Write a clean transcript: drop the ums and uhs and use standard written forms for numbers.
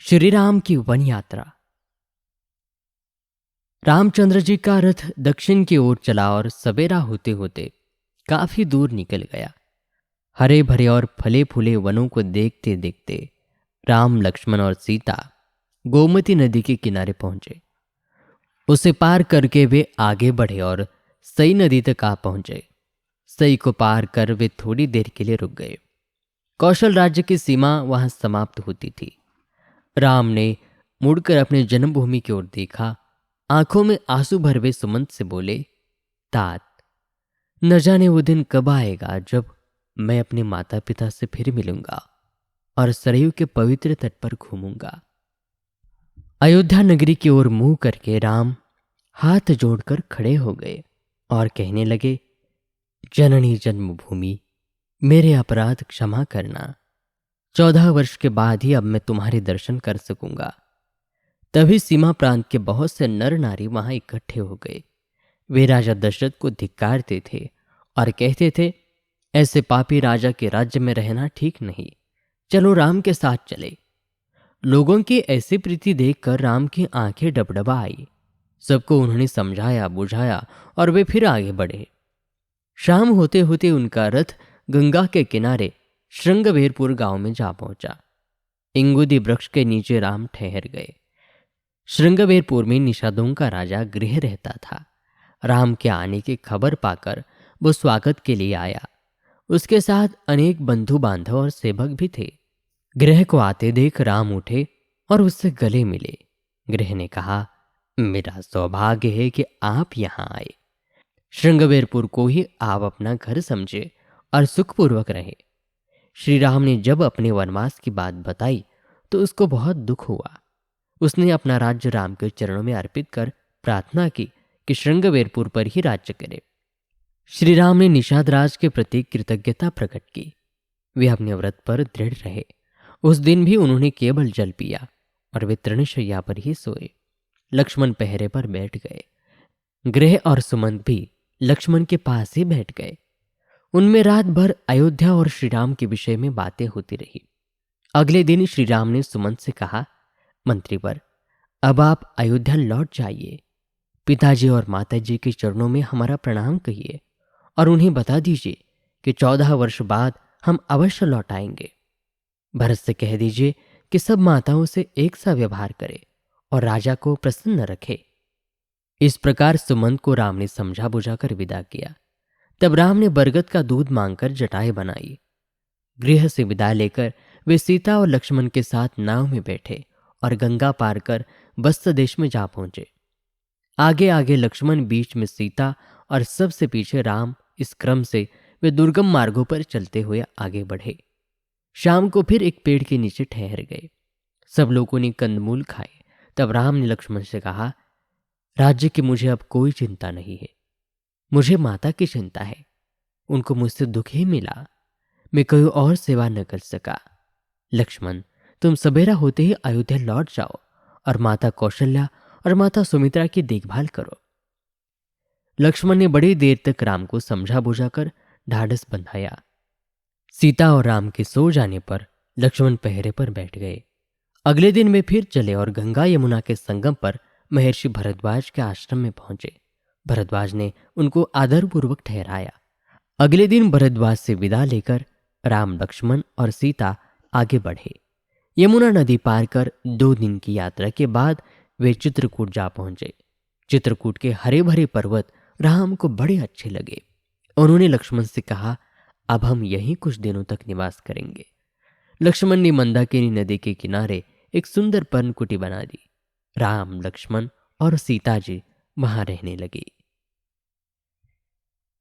श्री राम की वन यात्रा। रामचंद्र जी का रथ दक्षिण की ओर चला और सवेरा होते होते काफी दूर निकल गया। हरे भरे और फले फूले वनों को देखते देखते राम, लक्ष्मण और सीता गोमती नदी के किनारे पहुंचे। उसे पार करके वे आगे बढ़े और सई नदी तक आ पहुंचे। सई को पार कर वे थोड़ी देर के लिए रुक गए। कौशल राज्य की सीमा वहां समाप्त होती थी। राम ने मुड़कर अपने जन्मभूमि की ओर देखा। आंखों में आंसू भर वे सुमंत से बोले, तात, न जाने वो दिन कब आएगा जब मैं अपने माता पिता से फिर मिलूंगा और सरयू के पवित्र तट पर घूमूंगा। अयोध्या नगरी की ओर मुंह करके राम हाथ जोड़कर खड़े हो गए और कहने लगे, जननी जन्मभूमि, मेरे अपराध क्षमा करना। 14 वर्ष के बाद ही अब मैं तुम्हारे दर्शन कर सकूंगा। तभी सीमा प्रांत के बहुत से नर नारी वहां इकट्ठे हो गए। वे राजा दशरथ को धिक्कारते थे और कहते थे, ऐसे पापी राजा के राज्य में रहना ठीक नहीं, चलो राम के साथ चले। लोगों की ऐसी प्रीति देखकर राम की आंखें डबडबा आई। सबको उन्होंने समझाया बुझाया और वे फिर आगे बढ़े। शाम होते होते उनका रथ गंगा के किनारे श्रृंगवेरपुर गांव में जा पहुंचा। इंगुदी वृक्ष के नीचे राम ठहर गए। श्रृंगवेरपुर में निषादों का राजा गृह रहता था। राम के आने की खबर पाकर वो स्वागत के लिए आया। उसके साथ अनेक बंधु बांधव और सेवक भी थे। गृह को आते देख राम उठे और उससे गले मिले। गृह ने कहा, मेरा सौभाग्य है कि आप यहां आए। श्रृंगवेरपुर को ही आप अपना घर समझे और सुखपूर्वक रहे। श्री राम ने जब अपने वनवास की बात बताई तो उसको बहुत दुख हुआ। उसने अपना राज्य राम के चरणों में अर्पित कर प्रार्थना की कि श्रृंगवेरपुर पर ही राज्य करे। श्री राम ने निषाद राज के प्रति कृतज्ञता प्रकट की। वे अपने व्रत पर दृढ़ रहे। उस दिन भी उन्होंने केवल जल पिया और वे तृणशैया पर ही सोए। लक्ष्मण पहरे पर बैठ गए। गृह और सुमंत भी लक्ष्मण के पास ही बैठ गए। उनमें रात भर अयोध्या और श्री राम के विषय में बातें होती रही। अगले दिन श्री राम ने सुमंत से कहा, मंत्रीवर, अब आप अयोध्या लौट जाइए। पिताजी और माताजी के चरणों में हमारा प्रणाम कहिए और उन्हें बता दीजिए कि 14 वर्ष बाद हम अवश्य लौट आएंगे। भरत से कह दीजिए कि सब माताओं से एक सा व्यवहार करे और राजा को प्रसन्न रखे। इस प्रकार सुमंत को राम ने समझा बुझाकर विदा किया। तब राम ने बरगद का दूध मांगकर जटाएं बनाई। गृह से विदा लेकर वे सीता और लक्ष्मण के साथ नाव में बैठे और गंगा पार कर बस्त देश में जा पहुंचे। आगे आगे लक्ष्मण, बीच में सीता और सबसे पीछे राम। इस क्रम से वे दुर्गम मार्गों पर चलते हुए आगे बढ़े। शाम को फिर एक पेड़ के नीचे ठहर गए। सब लोगों ने कंदमूल खाए। तब राम ने लक्ष्मण से कहा, राज्य की मुझे अब कोई चिंता नहीं है। मुझे माता की चिंता है। उनको मुझसे दुख ही मिला। मैं कोई और सेवा न कर सका। लक्ष्मण, तुम सवेरा होते ही अयोध्या लौट जाओ और माता कौशल्या और माता सुमित्रा की देखभाल करो। लक्ष्मण ने बड़ी देर तक राम को समझा बुझाकर ढाढ़स बंधाया। सीता और राम के सो जाने पर लक्ष्मण पहरे पर बैठ गए। अगले दिन वे फिर चले और गंगा यमुना के संगम पर महर्षि भरद्वाज के आश्रम में पहुंचे। भरद्वाज ने उनको आदरपूर्वक ठहराया। अगले दिन भरद्वाज से विदा लेकर राम, लक्ष्मण और सीता आगे बढ़े। यमुना नदी पार कर 2 दिन की यात्रा के बाद वे चित्रकूट जा पहुंचे। चित्रकूट के हरे भरे पर्वत राम को बड़े अच्छे लगे। उन्होंने लक्ष्मण से कहा, अब हम यहीं कुछ दिनों तक निवास करेंगे। लक्ष्मण ने मंदाकिनी नदी के किनारे एक सुंदर पर्णकुटी बना दी। राम, लक्ष्मण और सीता जी वहां रहने लगे।